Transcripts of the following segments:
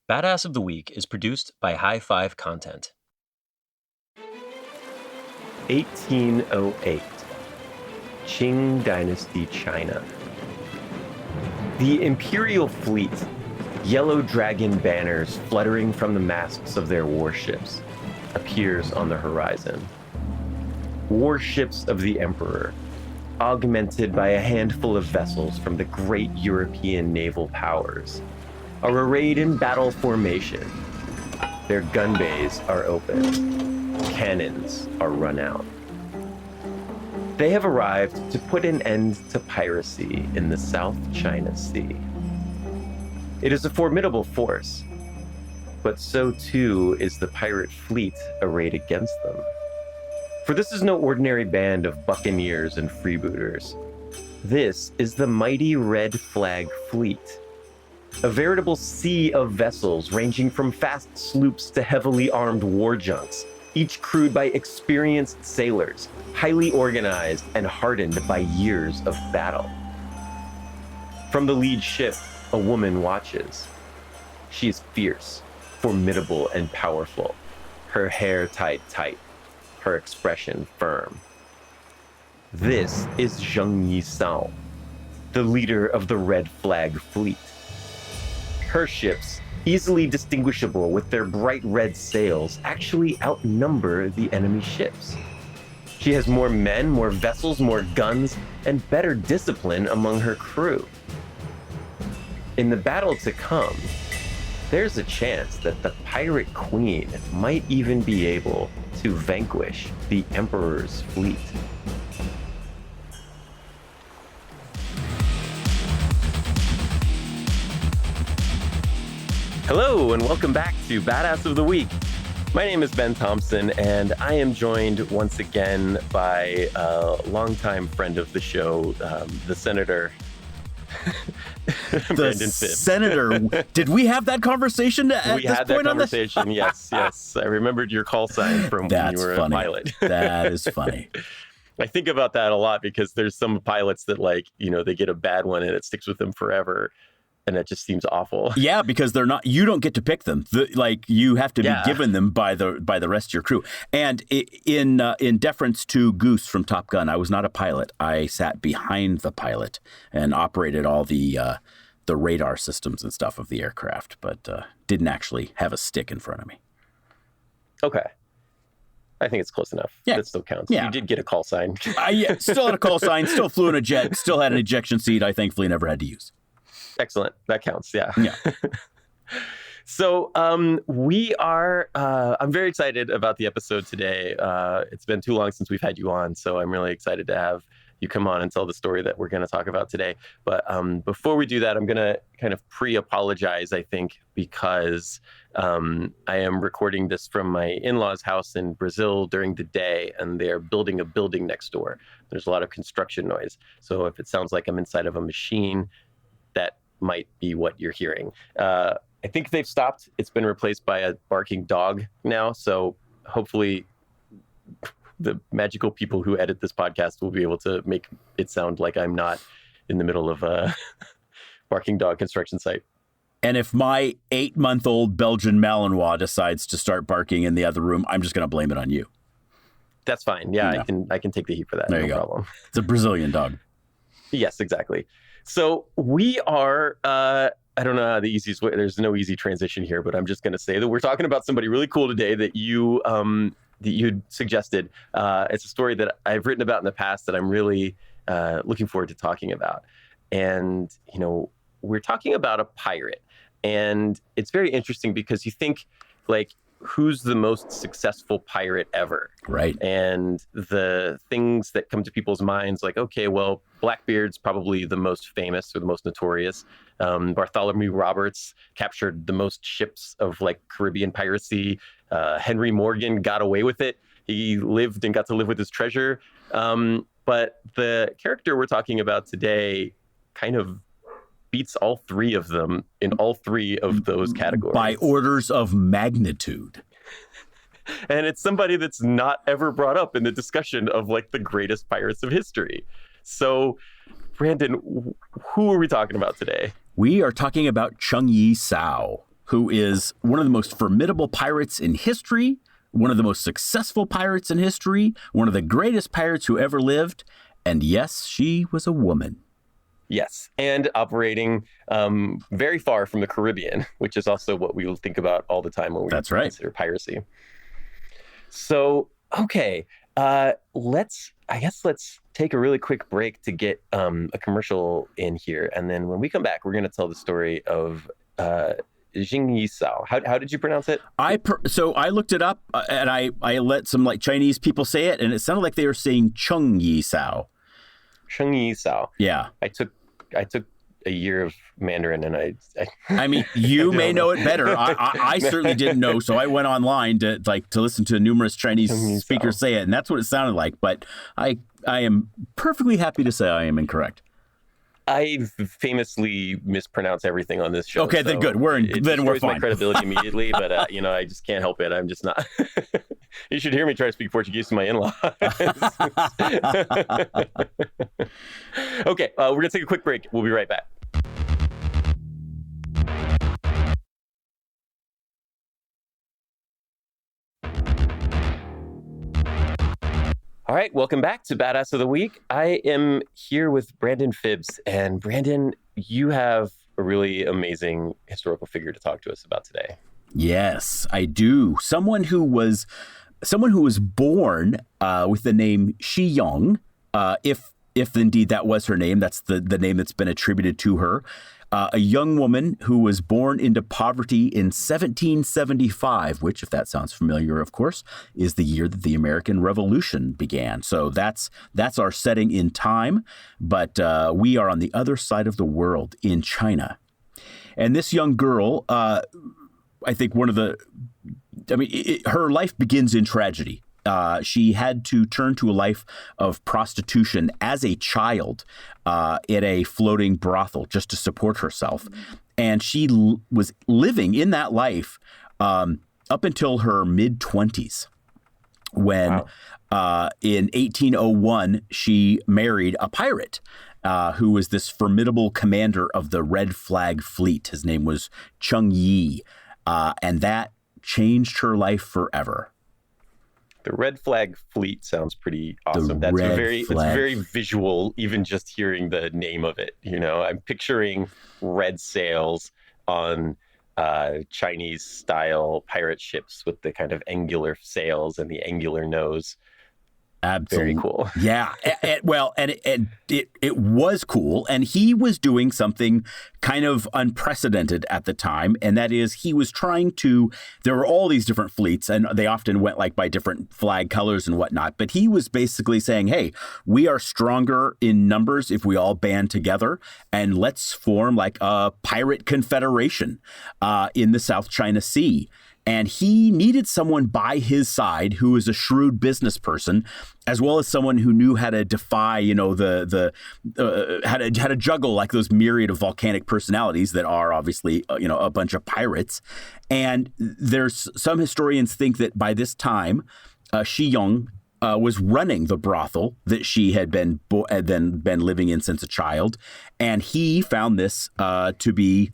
Badass of the Week is produced by High Five Content. 1808, Qing Dynasty, China. The imperial fleet, yellow dragon banners fluttering from the masts of their warships, appears on the horizon. Warships of the emperor, augmented by a handful of vessels from the great European naval powers, are arrayed in battle formation. Their gun bays are open. Cannons are run out. They have arrived to put an end to piracy in the South China Sea. It is a formidable force, but so too is the pirate fleet arrayed against them. For this is no ordinary band of buccaneers and freebooters. This is the mighty Red Flag Fleet, a veritable sea of vessels ranging from fast sloops to heavily armed war junks, each crewed by experienced sailors, highly organized and hardened by years of battle. From the lead ship, a woman watches. She is fierce, formidable, and powerful, her hair tied tight, her expression firm. This is Zheng Yi Sao, the leader of the Red Flag Fleet. Her ships, easily distinguishable with their bright red sails, actually outnumber the enemy ships. She has more men, more vessels, more guns, and better discipline among her crew. In the battle to come, there's a chance that the pirate queen might even be able to vanquish the emperor's fleet. Hello, and welcome back to Badass of the Week. My name is Ben Thompson, and I am joined once again by a longtime friend of the show, the Senator, Brendan Phibbs. Senator, did we have that conversation at we this had point that on this? conversation, yes. I remembered your call sign from when you were funny. a pilot. That is funny. I think about that a lot because there's some pilots that they get a bad one and it sticks with them forever. And that just seems awful. Yeah, because you don't get to pick them. You have to be given them by the rest of your crew. And in deference to Goose from Top Gun, I was not a pilot. I sat behind the pilot and operated all the radar systems and stuff of the aircraft, but didn't actually have a stick in front of me. Okay. I think it's close enough. Yeah. That still counts. Yeah. You did get a call sign. Still had a call sign, still flew in a jet, still had an ejection seat I thankfully never had to use. Excellent. That counts. Yeah. Yeah. So we are, I'm very excited about the episode today. It's been too long since we've had you on, so I'm really excited to have you come on and tell the story that we're going to talk about today. But before we do that, I'm going to kind of pre-apologize, I think, because I am recording this from my in-laws' house in Brazil during the day, and they're building a building next door. There's a lot of construction noise. So if it sounds like I'm inside of a machine, that might be what you're hearing. I think they've stopped. It's been replaced by a barking dog now. So hopefully the magical people who edit this podcast will be able to make it sound like I'm not in the middle of a barking dog construction site. And if my 8-month-old Belgian Malinois decides to start barking in the other room, I'm just going to blame it on you. That's fine. Yeah, I can take the heat for that. There you no go. problem. It's a Brazilian dog. Yes, exactly. So we are, I don't know how the easiest way, there's no easy transition here, but I'm just going to say that we're talking about somebody really cool today that you suggested. It's a story that I've written about in the past that I'm really looking forward to talking about. And, we're talking about a pirate. And it's very interesting because you think, who's the most successful pirate ever? Right. And the things that come to people's minds, okay, well, Blackbeard's probably the most famous or the most notorious. Bartholomew Roberts captured the most ships of Caribbean piracy. Henry Morgan got away with it. He lived and got to live with his treasure. But the character we're talking about today kind of beats all three of them in all three of those categories. By orders of magnitude. And it's somebody that's not ever brought up in the discussion of the greatest pirates of history. So, Brandon, who are we talking about today? We are talking about Zheng Yi Sao. who is one of the most formidable pirates in history, one of the most successful pirates in history, one of the greatest pirates who ever lived. And yes, she was a woman. Yes, and operating very far from the Caribbean, which is also what we will think about all the time when we consider piracy. So, okay, let's take a really quick break to get a commercial in here, and then when we come back, we're going to tell the story of Zheng Yi Sao. How did you pronounce it? So I looked it up, and I let some like Chinese people say it, and it sounded like they were saying Zheng Yi Sao. Zheng Yi Sao. Yeah. I took a year of Mandarin, and I mean, you may know it better. I certainly didn't know, so I went online to listen to numerous Chinese speakers say it, and that's what it sounded like. But I am perfectly happy to say I am incorrect. I famously mispronounce everything on this show. Okay, then good. We're fine. My credibility immediately, but I just can't help it. I'm just not. You should hear me try to speak Portuguese to my in-laws. Okay, we're gonna take a quick break. We'll be right back. All right, welcome back to Badass of the Week. I am here with Brandon Phibbs. And Brandon, you have a really amazing historical figure to talk to us about today. Yes, I do. Someone who was born with the name Shi Yong, if indeed that was her name. That's the name that's been attributed to her. A young woman who was born into poverty in 1775, which, if that sounds familiar, of course, is the year that the American Revolution began. So that's our setting in time, but we are on the other side of the world in China. And this young girl, I think her life begins in tragedy. She had to turn to a life of prostitution as a child in a floating brothel just to support herself. And she was living in that life up until her mid-20s when in 1801, she married a pirate who was this formidable commander of the Red Flag Fleet. His name was Zheng Yi, and that changed her life forever. The Red Flag Fleet sounds pretty awesome. It's very visual, even just hearing the name of it. You know, I'm picturing red sails on Chinese style pirate ships with the kind of angular sails and the angular nose. Absolutely. Very cool. Yeah. It was cool. And he was doing something kind of unprecedented at the time. And that is he was there were all these different fleets and they often went by different flag colors and whatnot. But he was basically saying, hey, we are stronger in numbers if we all band together and let's form a pirate confederation in the South China Sea. And he needed someone by his side who was a shrewd business person, as well as someone who knew how to defy, how to juggle those myriad of volcanic personalities that are obviously, a bunch of pirates. And there's some historians think that by this time, Shi Yong was running the brothel that she had been living in since a child, and he found this to be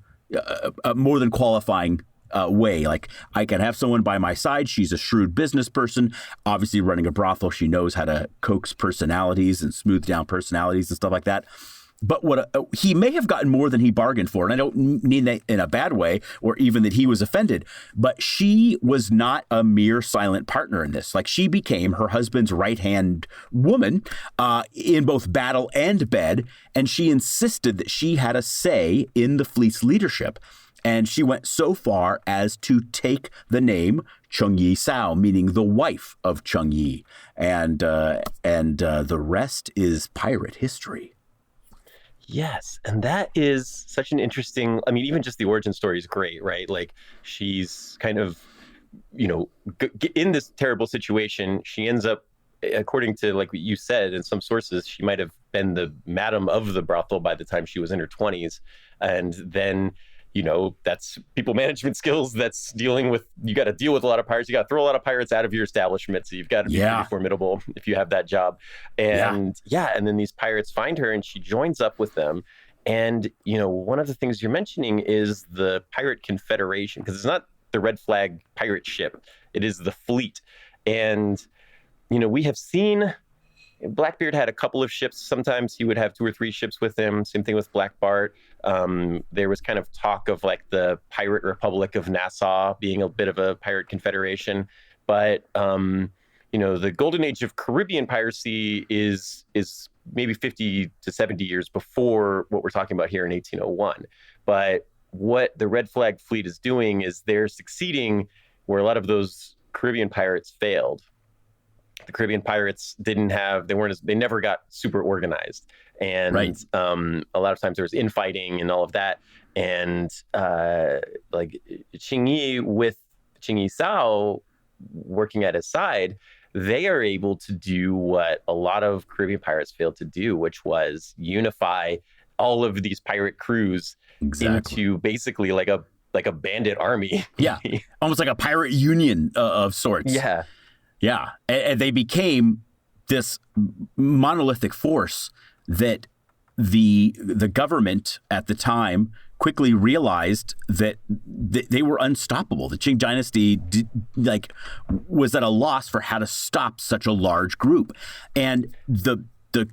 more than qualifying. Way. I can have someone by my side. She's a shrewd business person, obviously running a brothel. She knows how to coax personalities and smooth down personalities and stuff like that. But he may have gotten more than he bargained for. And I don't mean that in a bad way or even that he was offended. But she was not a mere silent partner in this. She became her husband's right-hand woman in both battle and bed. And she insisted that she had a say in the fleet's leadership. And she went so far as to take the name Zheng Yi Sao, meaning the wife of Zheng Yi. And the rest is pirate history. Yes. And that is such an interesting, even just the origin story is great, right? She's kind of, in this terrible situation, she ends up, according to what you said in some sources, she might have been the madam of the brothel by the time she was in her 20s. And then that's people management skills. That's dealing with, you got to deal with a lot of pirates. You got to throw a lot of pirates out of your establishment. So you've got to be pretty formidable if you have that job. And and then these pirates find her and she joins up with them. And, one of the things you're mentioning is the pirate confederation, because it's not the red flag pirate ship. It is the fleet. And, we have seen Blackbeard had a couple of ships. Sometimes he would have 2 or 3 ships with him. Same thing with Black Bart. There was kind of talk of like the Pirate Republic of Nassau being a bit of a pirate confederation. But, the golden age of Caribbean piracy is maybe 50 to 70 years before what we're talking about here in 1801. But what the Red Flag Fleet is doing is they're succeeding where a lot of those Caribbean pirates failed. The Caribbean pirates they never got super organized. And right. A lot of times there was infighting and all of that. And like Zheng Yi with Zheng Yi Sao working at his side, they are able to do what a lot of Caribbean pirates failed to do, which was unify all of these pirate crews into basically like a bandit army. Yeah, almost like a pirate union of sorts. Yeah. Yeah, and they became this monolithic force that the government at the time quickly realized that they were unstoppable. The Qing dynasty was at a loss for how to stop such a large group. And the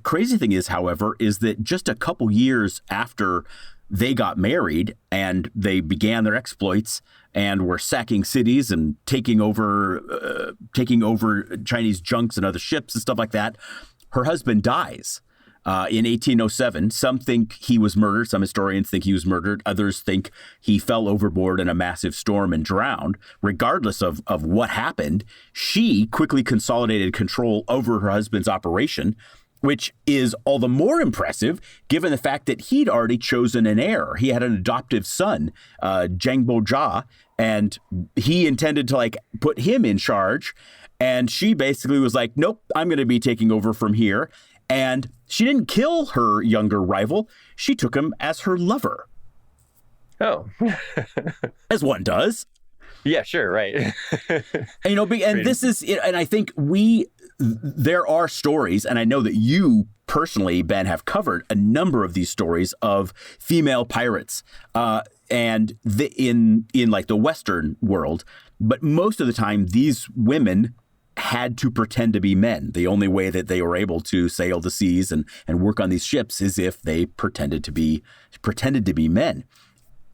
crazy thing is, however, is that just a couple years after they got married and they began their exploits and were sacking cities and taking over Chinese junks and other ships and stuff like that, her husband dies. In 1807, some think he was murdered. Some historians think he was murdered. Others think he fell overboard in a massive storm and drowned. Regardless of what happened, she quickly consolidated control over her husband's operation, which is all the more impressive given the fact that he'd already chosen an heir. He had an adoptive son, Zhang Bojia, and he intended to put him in charge. And she basically was like, nope, I'm going to be taking over from here. And she didn't kill her younger rival. She took him as her lover. Oh. As one does. Yeah, sure, right. And this is, and I think there are stories, and I know that you personally, Ben, have covered a number of these stories of female pirates, and in like the Western world. But most of the time, these women had to pretend to be men. The only way that they were able to sail the seas and work on these ships is if they pretended to be men.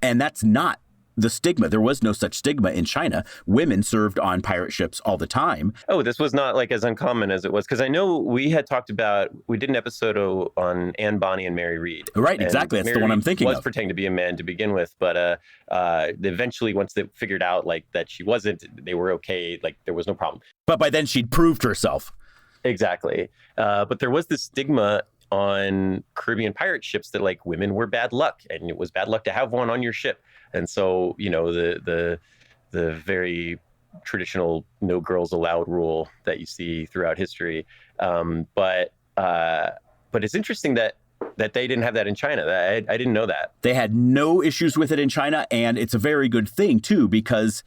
And that's not the stigma. There was no such stigma in China. Women served on pirate ships all the time. Oh, this was not as uncommon as it was. Because I know we did an episode on Anne Bonny and Mary Read. Right, exactly. That's the one I'm thinking of. Was pretending to be a man to begin with, but eventually once they figured out that she wasn't, they were okay. There was no problem. But by then she'd proved herself. Exactly. But there was this stigma on Caribbean pirate ships that women were bad luck, and it was bad luck to have one on your ship. And so, the very traditional no girls allowed rule that you see throughout history. But it's interesting that they didn't have that in China. I didn't know that. They had no issues with it in China, and it's a very good thing too, because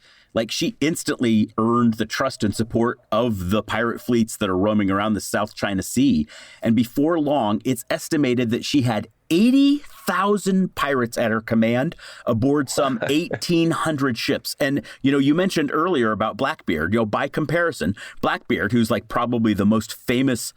she instantly earned the trust and support of the pirate fleets that are roaming around the South China Sea. And before long, it's estimated that she had 80,000 pirates at her command aboard some 1,800 ships. And, you mentioned earlier about Blackbeard. By comparison, Blackbeard, who's probably the most famous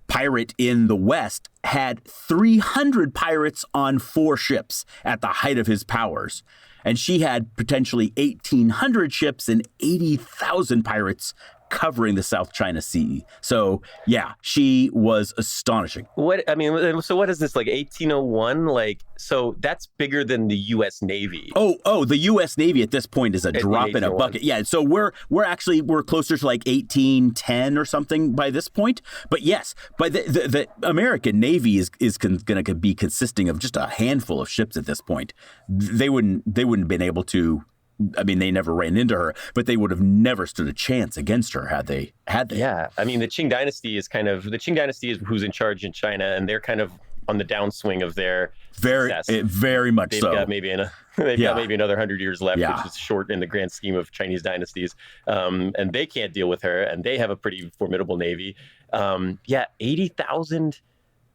pirate in the West, had 300 pirates on 4 ships at the height of his powers. And she had potentially 1,800 ships and 80,000 pirates covering the South China Sea. So, yeah, she was astonishing. So what is this, 1801? So that's bigger than the U.S. Navy. Oh, the U.S. Navy at this point is a drop in a bucket. Yeah, so we're closer to 1810 or something by this point. But yes, but the American Navy is going to be consisting of just a handful of ships at this point. They wouldn't have been able to. They never ran into her, but they would have never stood a chance against her had they. Yeah, the Qing dynasty is who's in charge in China, and they're kind of on the downswing of their success. Very much they've so. Got maybe got maybe another 100 years left, which is short in the grand scheme of Chinese dynasties. And they can't deal with her, and they have a pretty formidable navy. 80,000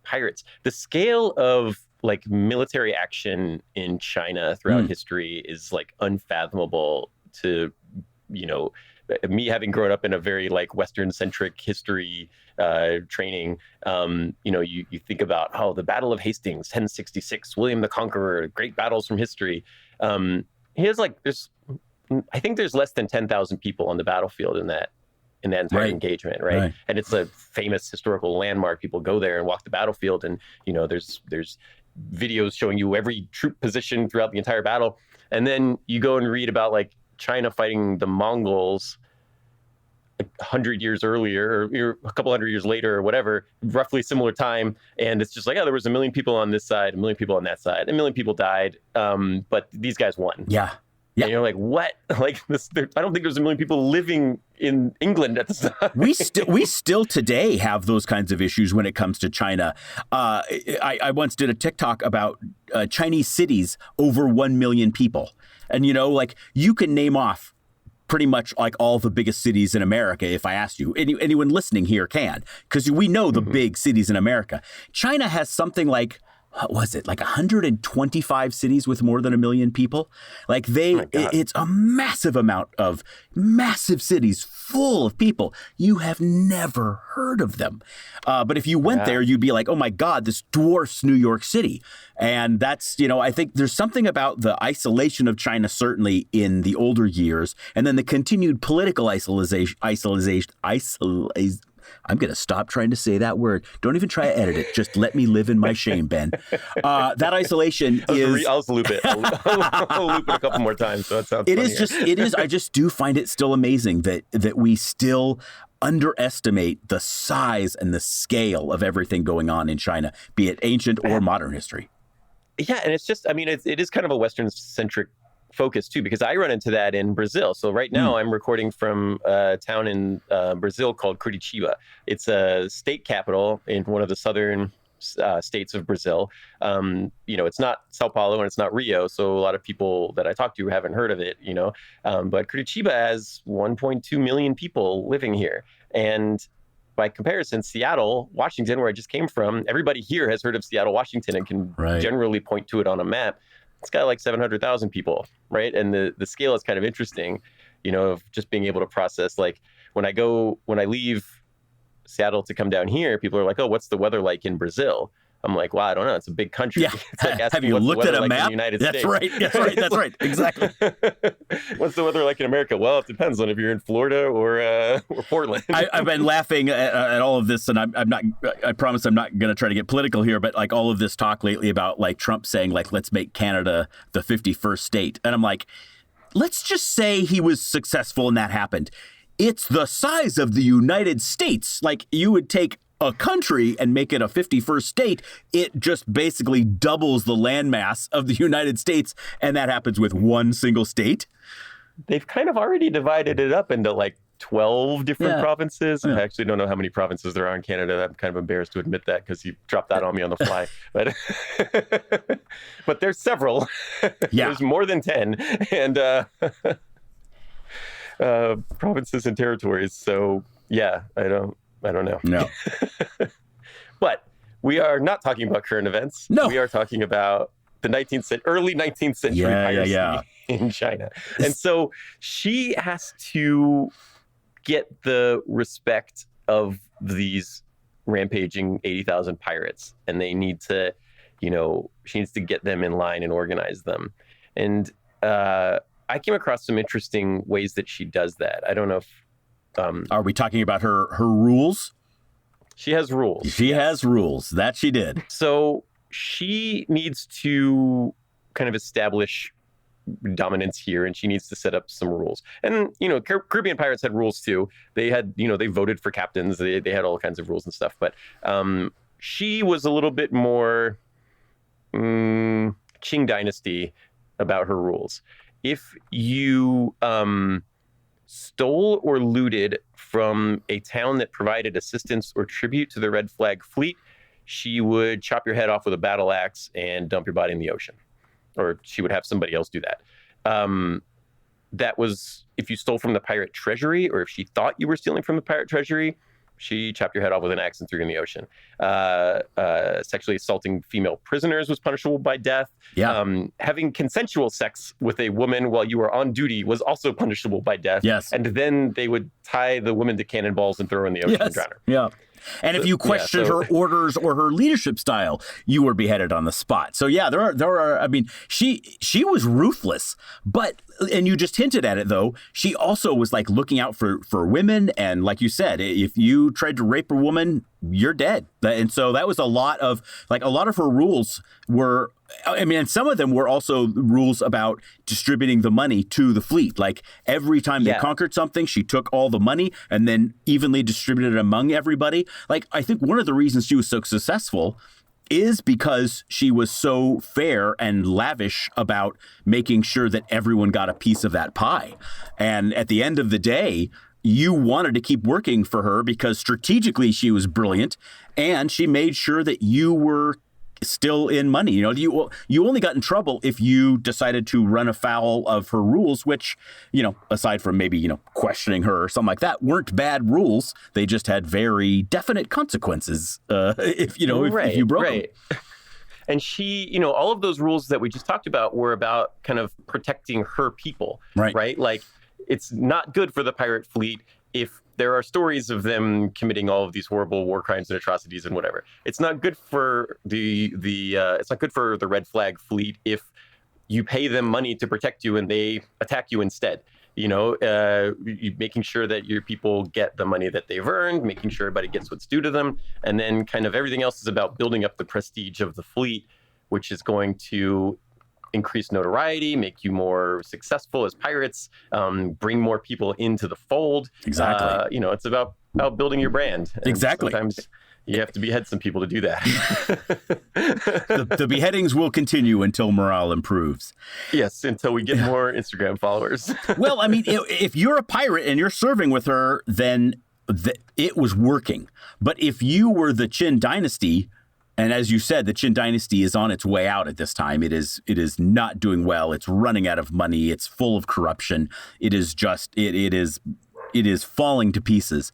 pirates. The scale of like military action in China throughout history is like unfathomable to, me having grown up in a very like Western centric history training. You think about, the Battle of Hastings, 1066, William the Conqueror, great battles from history. I think there's less than 10,000 people on the battlefield in that entire engagement, right? And it's a famous historical landmark. People go there and walk the battlefield, and there's videos showing you every troop position throughout the entire battle. And then you go and read about like China fighting the Mongols 100 years earlier, or a couple hundred years later, or whatever, roughly similar time. And it's just like, there was 1 million people on this side, 1 million people on that side, 1 million people died, but these guys won. Yeah. And you're like, what? Like this? I don't think there's 1 million people living in England at this time. we still today have those kinds of issues when it comes to China. I once did a TikTok about Chinese cities over 1 million people, and you can name off pretty much like all the biggest cities in America. If I asked you, anyone listening here can, because we know the big cities in America. China has something like, what was it, like 125 cities with more than 1 million people? Like it's a massive amount of massive cities full of people. You have never heard of them. But if you went there, you'd be like, oh my God, this dwarfs New York City. And that's, I think there's something about the isolation of China, certainly in the older years, and then the continued political isolation. I'm going to stop trying to say that word. Don't even try to edit it. Just let me live in my shame, Ben. That isolation is... I'll loop it. I'll loop it a couple more times. So that sounds funnier. I just do find it still amazing that we still underestimate the size and the scale of everything going on in China, be it ancient or modern history. Yeah, and it's just, it is kind of a Western-centric focus too, because I run into that in Brazil. So right now I'm recording from a town in Brazil called Curitiba. It's a state capital in one of the southern states of Brazil. It's not Sao Paulo and it's not Rio, so a lot of people that I talk to haven't heard of it. But Curitiba has 1.2 million people living here, and by comparison, Seattle, Washington, where I just came from, everybody here has heard of Seattle, Washington, and can generally point to it on a map. It's got like 700,000 people, right? And the scale is kind of interesting, of just being able to process. Like when I leave Seattle to come down here, people are like, oh, what's the weather like in Brazil? I'm like, well, I don't know. It's a big country. Yeah. It's like have you looked at a like map? United That's States. right. That's right. Exactly. What's the weather like in America? Well, it depends on if you're in Florida or Portland. I've been laughing at all of this, and I'm not. I promise I'm not going to try to get political here, but like all of this talk lately about like Trump saying like, let's make Canada the 51st state, and I'm like, let's just say he was successful and that happened. It's the size of the United States. Like you would take a country and make it a 51st state, it just basically doubles the landmass of the United States, and that happens with one single state. They've kind of already divided it up into like 12 different provinces. I actually don't know how many provinces there are in Canada. I'm kind of embarrassed to admit that because you dropped that on me on the fly. But but there's several. There's more than 10. And provinces and territories. So yeah, I don't know. No. But we are not talking about current events. No. We are talking about the early 19th century piracy in China. And so she has to get the respect of these rampaging 80,000 pirates. And they need to, she needs to get them in line and organize them. And I came across some interesting ways that she does that. I don't know if are we talking about her rules? She has rules. She has rules. That she did. So she needs to kind of establish dominance here, and she needs to set up some rules. And, Caribbean pirates had rules too. They had, they voted for captains. They had all kinds of rules and stuff. But she was a little bit more Qing Dynasty about her rules. If you stole or looted from a town that provided assistance or tribute to the Red Flag Fleet, she would chop your head off with a battle axe and dump your body in the ocean. Or she would have somebody else do that. That was if you stole from the pirate treasury, or if she thought you were stealing from the pirate treasury, She chopped your head off with an axe and threw you in the ocean. Sexually assaulting female prisoners was punishable by death. Yeah. Having consensual sex with a woman while you were on duty was also punishable by death. Yes. And then they would tie the woman to cannonballs and throw her in the ocean and drown her. Yeah. And if you questioned her orders or her leadership style, you were beheaded on the spot. So yeah, there are. I mean, she was ruthless, and you just hinted at it though. She also was like looking out for women, and like you said, if you tried to rape a woman, you're dead. And so that was a lot of her rules were. I mean, and some of them were also rules about distributing the money to the fleet. Like every time they conquered something, she took all the money and then evenly distributed it among everybody. Like, I think one of the reasons she was so successful is because she was so fair and lavish about making sure that everyone got a piece of that pie. And at the end of the day, you wanted to keep working for her because strategically she was brilliant and she made sure that you were still in money. You know, you only got in trouble if you decided to run afoul of her rules, which, you know, aside from maybe, you know, questioning her or something like that, weren't bad rules. They just had very definite consequences if you broke them. And she, you know, all of those rules that we just talked about were about kind of protecting her people, right? Like, it's not good for the pirate fleet if there are stories of them committing all of these horrible war crimes and atrocities and whatever. It's not good for it's not good for the red flag fleet if you pay them money to protect you and they attack you instead. You know, making sure that your people get the money that they've earned, making sure everybody gets what's due to them, and then kind of everything else is about building up the prestige of the fleet, which is going to increase notoriety, make you more successful as pirates, bring more people into the fold. Exactly. You know, it's about building your brand. And exactly. Sometimes you have to behead some people to do that. The beheadings will continue until morale improves. Yes, until we get more Instagram followers. Well, I mean, if you're a pirate and you're serving with her, then it was working. But if you were the Qin dynasty, and as you said, the Qin dynasty is on its way out at this time. It is not doing well. It's running out of money. It's full of corruption. It is just it is falling to pieces.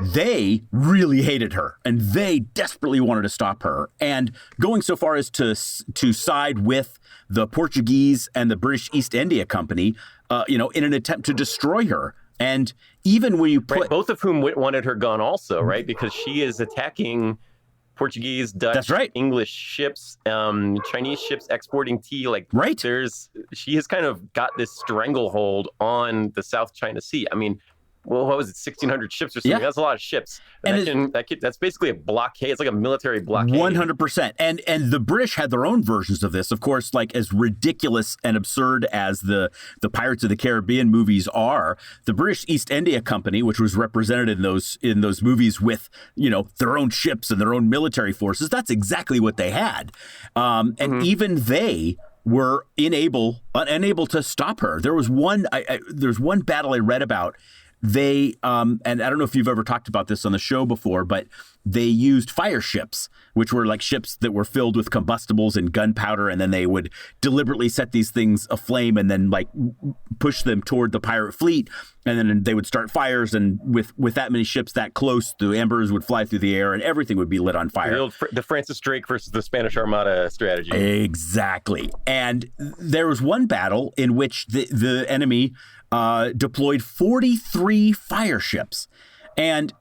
They really hated her, and they desperately wanted to stop her, and going so far as to side with the Portuguese and the British East India Company, in an attempt to destroy her. And even when you put both of whom wanted her gone, also, right, because she is attacking Portuguese, Dutch, that's right, English ships, Chinese ships exporting tea. Like, right. She has kind of got this stranglehold on the South China Sea. I mean, well, what was it, 1,600 ships or something? Yeah. That's a lot of ships. And that's basically a blockade. It's like a military blockade. 100%. And the British had their own versions of this. Of course, like as ridiculous and absurd as the Pirates of the Caribbean movies are, the British East India Company, which was represented in those movies with, you know, their own ships and their own military forces, that's exactly what they had. And even they were unable to stop her. There was one battle I read about. They, and I don't know if you've ever talked about this on the show before, but they used fire ships, which were like ships that were filled with combustibles and gunpowder, and then they would deliberately set these things aflame and then like push them toward the pirate fleet, and then they would start fires, and with that many ships that close, the embers would fly through the air and everything would be lit on fire. The Francis Drake versus the Spanish Armada strategy. Exactly. And there was one battle in which the enemy deployed 43 fire ships, and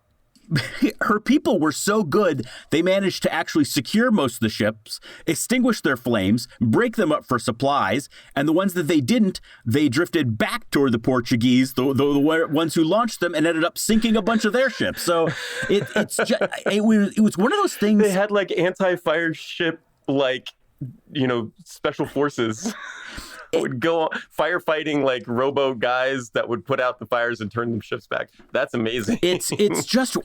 her people were so good, they managed to actually secure most of the ships, extinguish their flames, break them up for supplies, and the ones that they didn't, they drifted back toward the Portuguese, the ones who launched them, and ended up sinking a bunch of their ships. So it was one of those things. They had like anti-fire ship, like, you know, special forces. Would go firefighting like robo guys that would put out the fires and turn them ships back. That's amazing. It's just,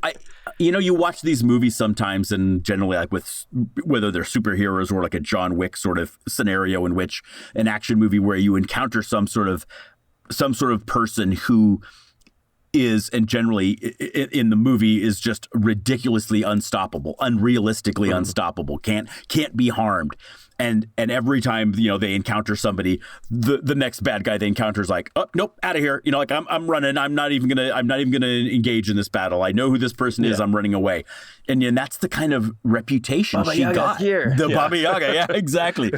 you watch these movies sometimes, and generally like with whether they're superheroes or like a John Wick sort of scenario in which an action movie where you encounter some sort of person who is, and generally in the movie is just ridiculously unstoppable, unrealistically unstoppable, can't be harmed. And every time, they encounter somebody, the next bad guy they encounter is like, oh, nope, out of here. Like I'm running. I'm not even gonna engage in this battle. I know who this person is. I'm running away. And that's the kind of reputation Baba she Yaga's got. Here. The Baba Yaga, yeah, exactly.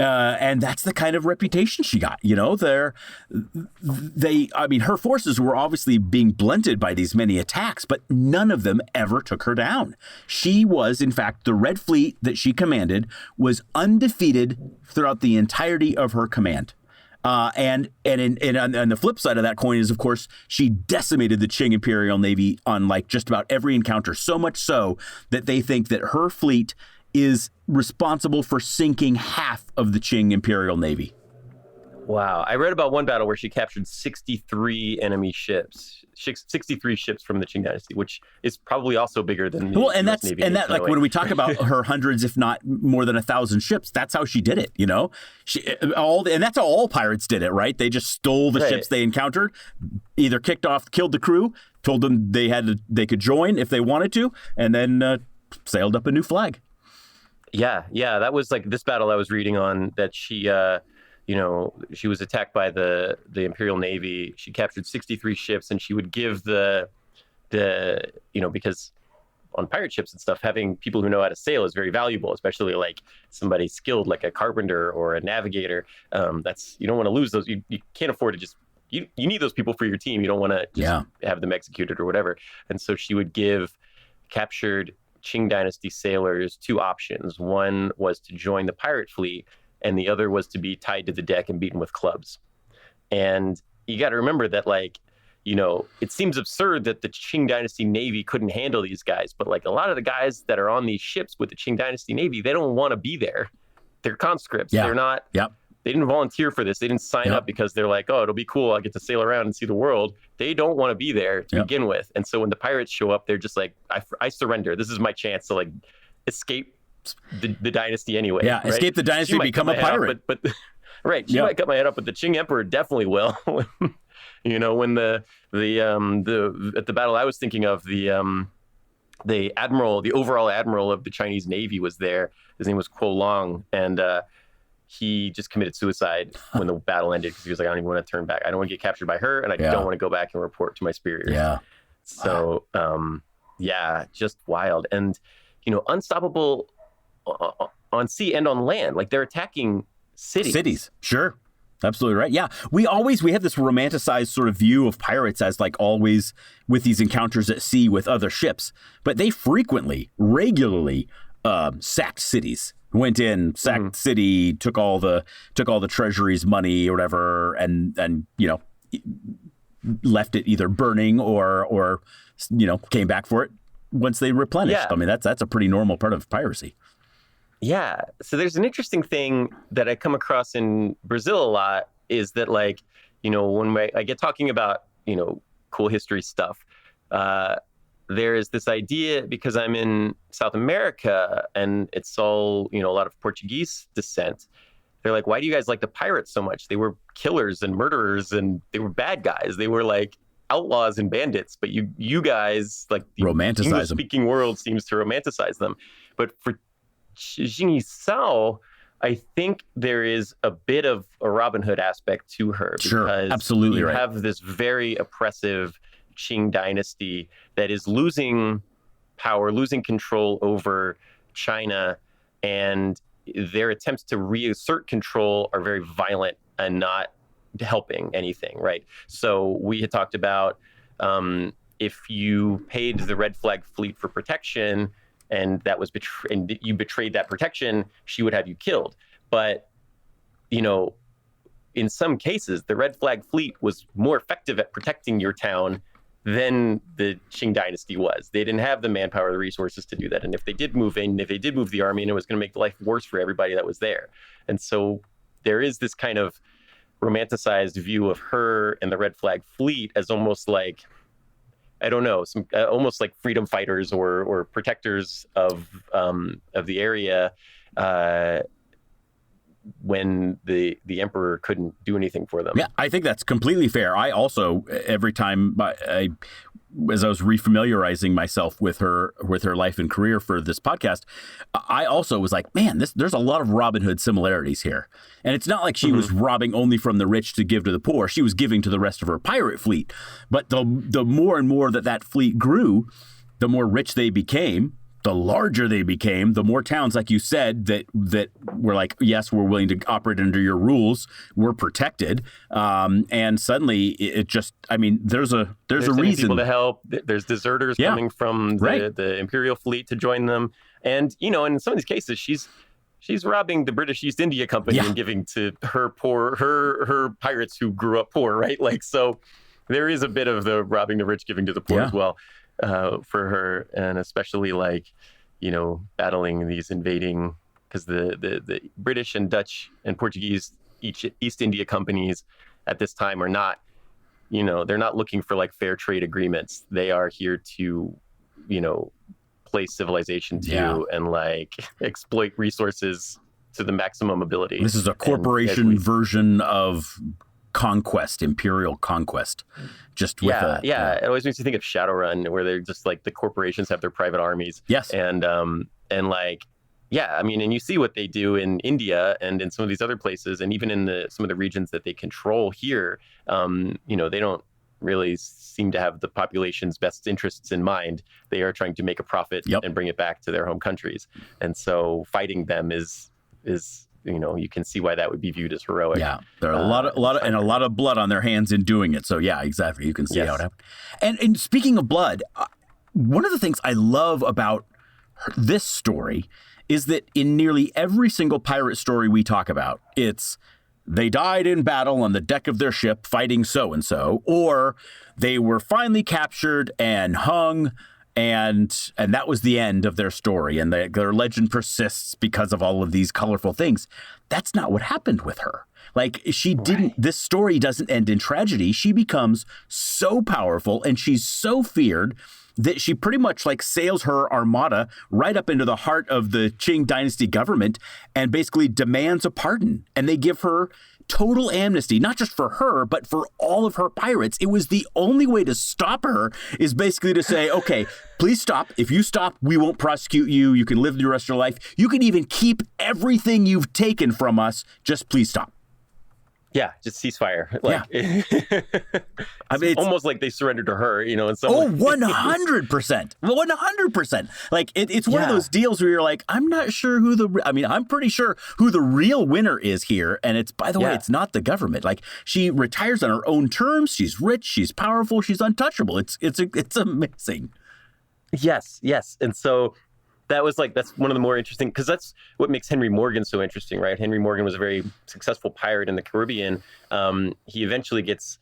And that's the kind of reputation she got. Her forces were obviously being blunted by these many attacks, but none of them ever took her down. She was, in fact, the Red Fleet that she commanded was undefeated throughout the entirety of her command. And on the flip side of that coin is, of course, she decimated the Qing Imperial Navy on like just about every encounter, so much so that they think that her fleet is responsible for sinking half of the Qing Imperial Navy. Wow. I read about one battle where she captured 63 enemy ships, 63 ships from the Qing Dynasty, which is probably also bigger than the US Navy. And that, like, when we talk about her hundreds, if not more than 1,000 ships, that's how she did it, and that's how all pirates did it, right? They just stole the ships they encountered, either killed the crew, told them they could join if they wanted to, and then sailed up a new flag. Yeah. That was like this battle I was reading on that she... she was attacked by the Imperial Navy. She captured 63 ships, and she would give because on pirate ships and stuff, having people who know how to sail is very valuable, especially like somebody skilled like a carpenter or a navigator. You don't want to lose those. You can't afford to just, you need those people for your team. You don't want to just have them executed or whatever. And so she would give captured Qing Dynasty sailors two options. One was to join the pirate fleet, and the other was to be tied to the deck and beaten with clubs. And you got to remember that, it seems absurd that the Qing Dynasty Navy couldn't handle these guys, but like a lot of the guys that are on these ships with the Qing Dynasty Navy, they don't want to be there. They're conscripts. Yeah. They're not. Yep. They didn't volunteer for this. They didn't sign up because they're like, oh, it'll be cool. I get to sail around and see the world. They don't want to be there to begin with. And so when the pirates show up, they're just like, I surrender. This is my chance to like escape the dynasty anyway. Yeah, right? Escape the dynasty, become a pirate. But right, she might cut my head up, but the Qing Emperor definitely will. When the at the battle I was thinking of, the overall admiral of the Chinese Navy was there. His name was Kuo Long, and he just committed suicide when the battle ended because he was like, I don't even want to turn back. I don't want to get captured by her, and I don't want to go back and report to my superiors. Yeah. So, just wild. And, unstoppable on sea and on land. Like, they're attacking cities. Sure. Absolutely right. Yeah. We have this romanticized sort of view of pirates as like always with these encounters at sea with other ships, but they regularly sacked cities. Went in, sacked city, took all the treasury's money or whatever, and left it either burning or came back for it once they replenished. I mean, that's a pretty normal part of piracy. Yeah. So there's an interesting thing that I come across in Brazil a lot is that, like, when I get talking about, cool history stuff, there is this idea, because I'm in South America and it's all, a lot of Portuguese descent. They're like, why do you guys like the pirates so much? They were killers and murderers and they were bad guys. They were like outlaws and bandits, but you guys, like, the English-speaking world seems to romanticize them. But for Zheng Yi Sao, I think there is a bit of a Robin Hood aspect to her. Sure, absolutely right. You have this very oppressive Qing dynasty that is losing power, losing control over China, and their attempts to reassert control are very violent and not helping anything, right? So we had talked about if you paid the Red Flag Fleet for protection and that was and you betrayed that protection, she would have you killed. But, in some cases, the Red Flag Fleet was more effective at protecting your town than the Qing dynasty was. They didn't have the manpower, the resources to do that. And if they did move in, if they did move the army, and it was going to make life worse for everybody that was there. And so there is this kind of romanticized view of her and the Red Flag Fleet as almost like, I don't know, some almost like freedom fighters or protectors of the area when the emperor couldn't do anything for them. Yeah, I think that's completely fair. I also, every time as I was refamiliarizing myself with her life and career for this podcast, I also was like, man, there's a lot of Robin Hood similarities here. And it's not like she was robbing only from the rich to give to the poor. She was giving to the rest of her pirate fleet. But the more and more that fleet grew, the more rich they became, the larger they became, the more towns, like you said, that were like, yes, we're willing to operate under your rules. We're protected. And suddenly it just, I mean, there's a reason. People to help. There's deserters coming from the imperial fleet to join them. And, you know, in some of these cases, she's robbing the British East India Company and giving to her pirates who grew up poor, right? Like, so there is a bit of the robbing the rich, giving to the poor as well. For her, and especially like, you know, battling these invading, because the British and Dutch and Portuguese East India companies at this time are not, you know, they're not looking for like fair trade agreements. They are here to, you know, place civilization to and like exploit resources to the maximum ability. This is a corporation version of conquest, imperial conquest, just with it always makes you think of Shadowrun, where they're just like the corporations have their private armies. Yes. And like, I mean, and you see what they do in India and in some of these other places, and even in some of the regions that they control here. You know, they don't really seem to have the population's best interests in mind. They are trying to make a profit and bring it back to their home countries. And so fighting them is you know, you can see why that would be viewed as heroic. Yeah, there are a lot of blood on their hands in doing it. So yeah, exactly. You can see how it happened. And speaking of blood, one of the things I love about this story is that in nearly every single pirate story we talk about, it's they died in battle on the deck of their ship fighting so-and-so, or they were finally captured and hung, and that was the end of their story, and their legend persists because of all of these colorful things. That's not what happened with her. Like, she didn't, this story doesn't end in tragedy. She becomes so powerful and she's so feared that she pretty much like sails her armada right up into the heart of the Qing dynasty government and basically demands a pardon. And they give her total amnesty, not just for her, but for all of her pirates. It was the only way to stop her, is basically to say, okay, please stop. If you stop, we won't prosecute you. You can live the rest of your life. You can even keep everything you've taken from us. Just please stop. Yeah, just ceasefire. Like, I mean, it's almost like they surrendered to her, you know, in some way. 100%. 100%. Like, it's one of those deals where you're like, I'm not sure I'm pretty sure who the real winner is here. And it's, by the way, it's not the government. Like, she retires on her own terms. She's rich. She's powerful. She's untouchable. It's amazing. Yes. And so that's one of the more interesting, because that's what makes Henry Morgan so interesting, right? Henry Morgan was a very successful pirate in the Caribbean. He eventually gets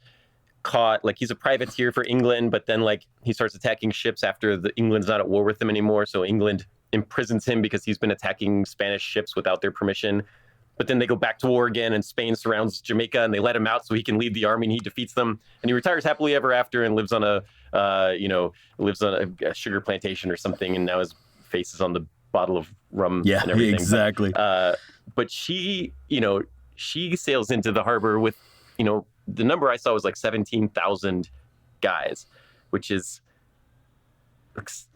caught, like, he's a privateer for England, but then like he starts attacking ships after England's not at war with them anymore. So England imprisons him because he's been attacking Spanish ships without their permission. But then they go back to war again, and Spain surrounds Jamaica, and they let him out so he can lead the army, and he defeats them, and he retires happily ever after and lives on a sugar plantation or something, and now his face is on the bottle of rum and everything. Exactly. But she sails into the harbor with, you know, the number I saw was like 17,000 guys, which is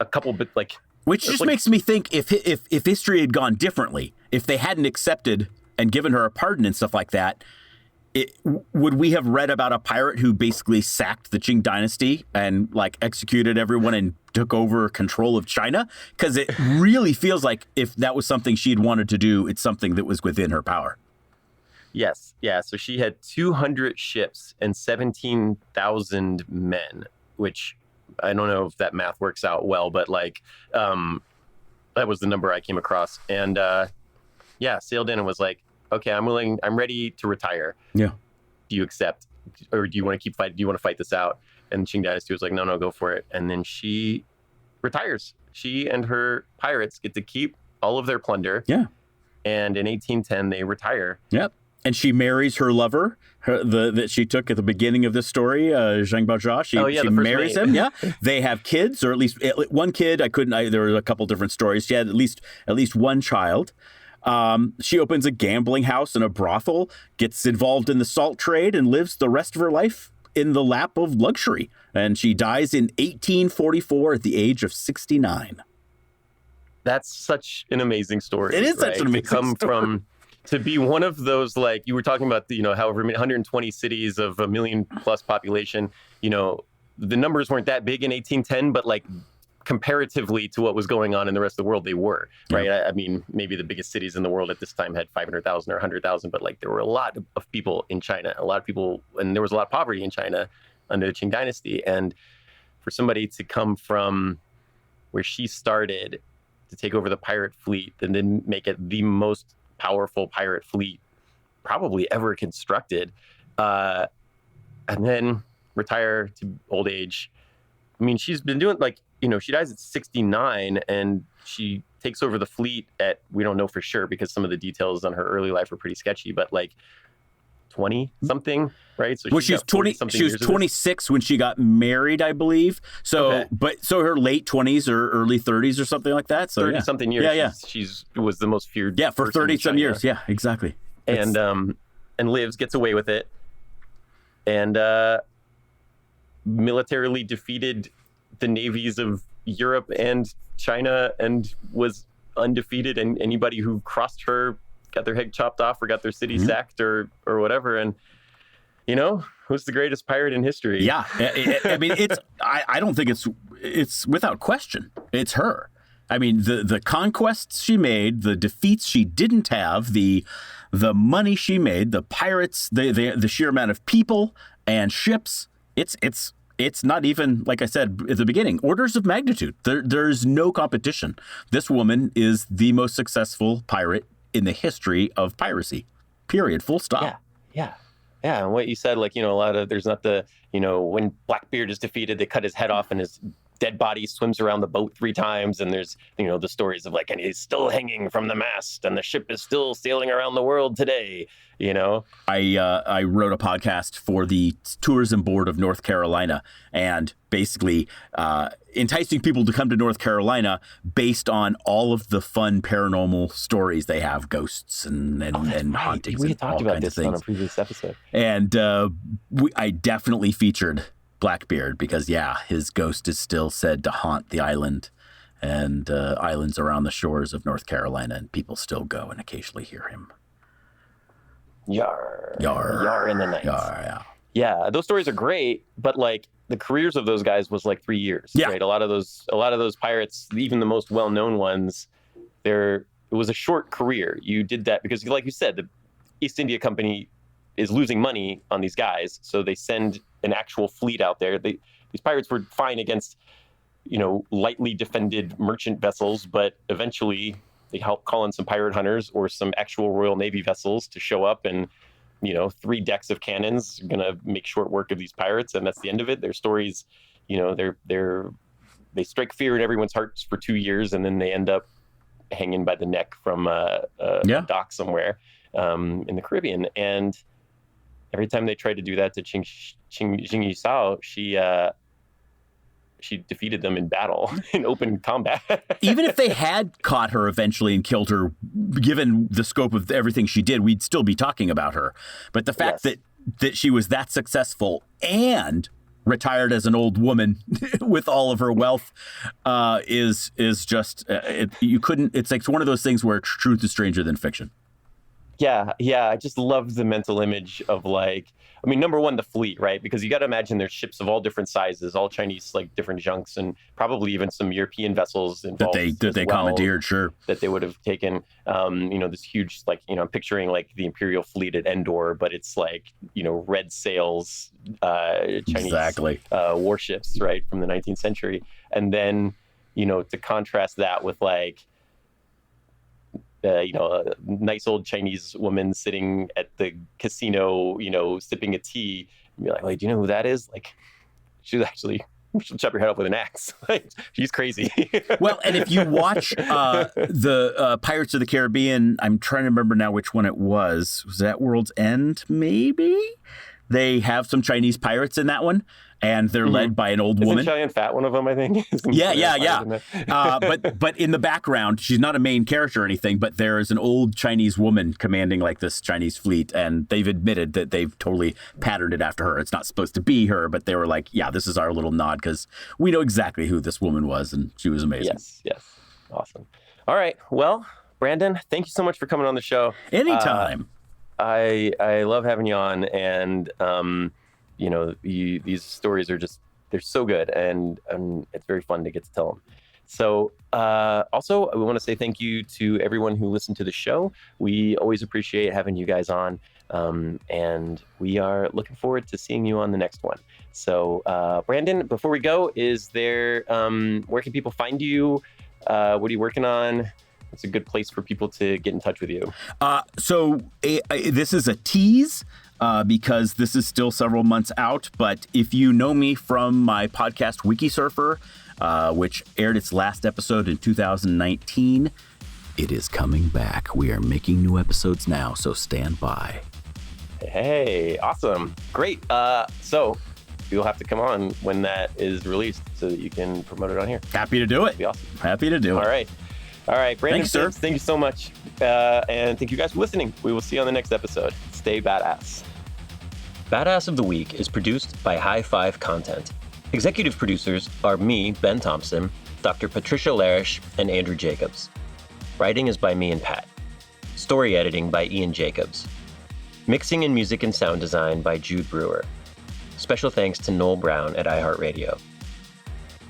a couple bit like. Which just makes me think if history had gone differently, if they hadn't accepted and given her a pardon and stuff like that, would we have read about a pirate who basically sacked the Qing dynasty and like executed everyone and took over control of China? Because it really feels like if that was something she'd wanted to do, it's something that was within her power. Yes. Yeah. So she had 200 ships and 17,000 men, which I don't know if that math works out well, but like that was the number I came across. And sailed in and was like, okay, I'm ready to retire. Yeah. Do you accept, or do you want to keep fighting? Do you want to fight this out? And Qing Dynasty was like, no, go for it. And then she retires. She and her pirates get to keep all of their plunder. Yeah. And in 1810, they retire. Yep. And she marries her lover, that she took at the beginning of this story, Zheng Baozhao. She marries him. Yeah. They have kids, or at least one kid. There were a couple different stories. She had at least one child. She opens a gambling house and a brothel, gets involved in the salt trade, and lives the rest of her life in the lap of luxury. And she dies in 1844 at the age of 69. That's such an amazing story. It is such an amazing story. To be one of those, like you were talking about, however many 120 cities of 1 million plus population, the numbers weren't that big in 1810, but like comparatively to what was going on in the rest of the world, they were, right? Yeah. I mean, maybe the biggest cities in the world at this time had 500,000 or 100,000, but like there were a lot of people in China, and there was a lot of poverty in China under the Qing dynasty. And for somebody to come from where she started to take over the pirate fleet and then make it the most powerful pirate fleet probably ever constructed, and then retire to old age. I mean, she's been doing she dies at 69 and she takes over the fleet at, we don't know for sure because some of the details on her early life were pretty sketchy, but like 20 something, right? So she was 20. She was 26 when she got married, I believe. So, okay. But so her late 20s or early 30s or something like that. So 30 something years. Yeah. She's was the most feared. Yeah, for 30 some years. Yeah, exactly. And gets away with it, and militarily defeated the navies of Europe and China, and was undefeated. And anybody who crossed her got their head chopped off or got their city sacked or whatever. And, who's the greatest pirate in history? Yeah. I mean, I don't think it's without question. It's her. I mean, the conquests she made, the defeats she didn't have, the money she made, the pirates, the sheer amount of people and ships, it's not even, like I said at the beginning, orders of magnitude. There's no competition. This woman is the most successful pirate in the history of piracy, period, full stop. Yeah. And what you said, there's not when Blackbeard is defeated, they cut his head off and his dead body swims around the boat 3 times. And there's, the stories of and he's still hanging from the mast and the ship is still sailing around the world today, I wrote a podcast for the tourism board of North Carolina, and basically enticing people to come to North Carolina based on all of the fun paranormal stories they have, ghosts and hauntings. We had talked about this on a previous episode. And I definitely featured Blackbeard because, his ghost is still said to haunt the island and islands around the shores of North Carolina, and people still go and occasionally hear him. Yar. Yar. Yar in the night. Yar, yeah. Yeah, those stories are great, but the careers of those guys was 3 years. Yeah. Right? A lot of those pirates, even the most well-known ones, it was a short career. You did that because, like you said, the East India Company is losing money on these guys, so they send an actual fleet out there. These pirates were fine against, lightly defended merchant vessels, but eventually they help call in some pirate hunters or some actual Royal Navy vessels to show up, and 3 decks of cannons are gonna make short work of these pirates, and that's the end of it. Their stories, they strike fear in everyone's hearts for 2 years, and then they end up hanging by the neck from a dock somewhere in the Caribbean. And every time they tried to do that to Zheng Yi Sao, she defeated them in battle, in open combat. Even if they had caught her eventually and killed her, given the scope of everything she did, we'd still be talking about her. But the fact that she was that successful and retired as an old woman with all of her wealth is just, it's one of those things where truth is stranger than fiction. Yeah. I just love the mental image of number one, the fleet, right? Because you got to imagine there's ships of all different sizes, all Chinese, different junks, and probably even some European vessels involved that they commandeered, sure, that they would have taken. This huge, I'm picturing the Imperial fleet at Endor, but it's red sails, Chinese warships, right, from the 19th century, and then to contrast that with a nice old Chinese woman sitting at the casino, sipping a tea. And be like, do you know who that is? She'll chop your head off with an axe. She's crazy. Well, and if you watch the Pirates of the Caribbean, I'm trying to remember now which one it was. Was that World's End, maybe? They have some Chinese pirates in that one, and they're led by an old woman. Isn't Cheyenne Fat one of them, I think? Yeah. But in the background, she's not a main character or anything, but there is an old Chinese woman commanding like this Chinese fleet, and they've admitted that they've totally patterned it after her. It's not supposed to be her, but they were like, yeah, this is our little nod because we know exactly who this woman was, and she was amazing. Yes. Awesome. All right. Well, Brandon, thank you so much for coming on the show. Anytime. I love having you on, and these stories are they're so good, and it's very fun to get to tell them. So also, we want to say thank you to everyone who listened to the show. We always appreciate having you guys on, and we are looking forward to seeing you on the next one. So Brandon, before we go, is there where can people find you? What are you working on? It's a good place for people to get in touch with you. So this is a tease because this is still several months out. But if you know me from my podcast, Wiki Surfer, which aired its last episode in 2019, it is coming back. We are making new episodes now, so stand by. Hey, awesome. Great. So you'll have to come on when that is released so that you can promote it on here. Happy to do it. That'd be awesome. Happy to do it. All right, Brandon, thanks, sir. Thank you so much. And thank you guys for listening. We will see you on the next episode. Stay badass. Badass of the Week is produced by High Five Content. Executive producers are me, Ben Thompson, Dr. Patricia Larish, and Andrew Jacobs. Writing is by me and Pat. Story editing by Ian Jacobs. Mixing and music and sound design by Jude Brewer. Special thanks to Noel Brown at iHeartRadio.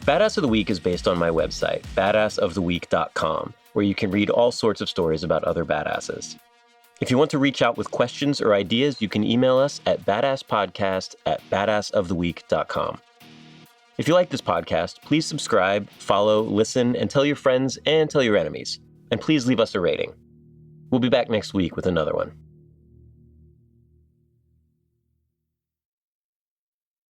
Badass of the Week is based on my website, badassoftheweek.com, where you can read all sorts of stories about other badasses. If you want to reach out with questions or ideas, you can email us at badasspodcast@badassoftheweek.com. If you like this podcast, please subscribe, follow, listen, and tell your friends and tell your enemies. And please leave us a rating. We'll be back next week with another one.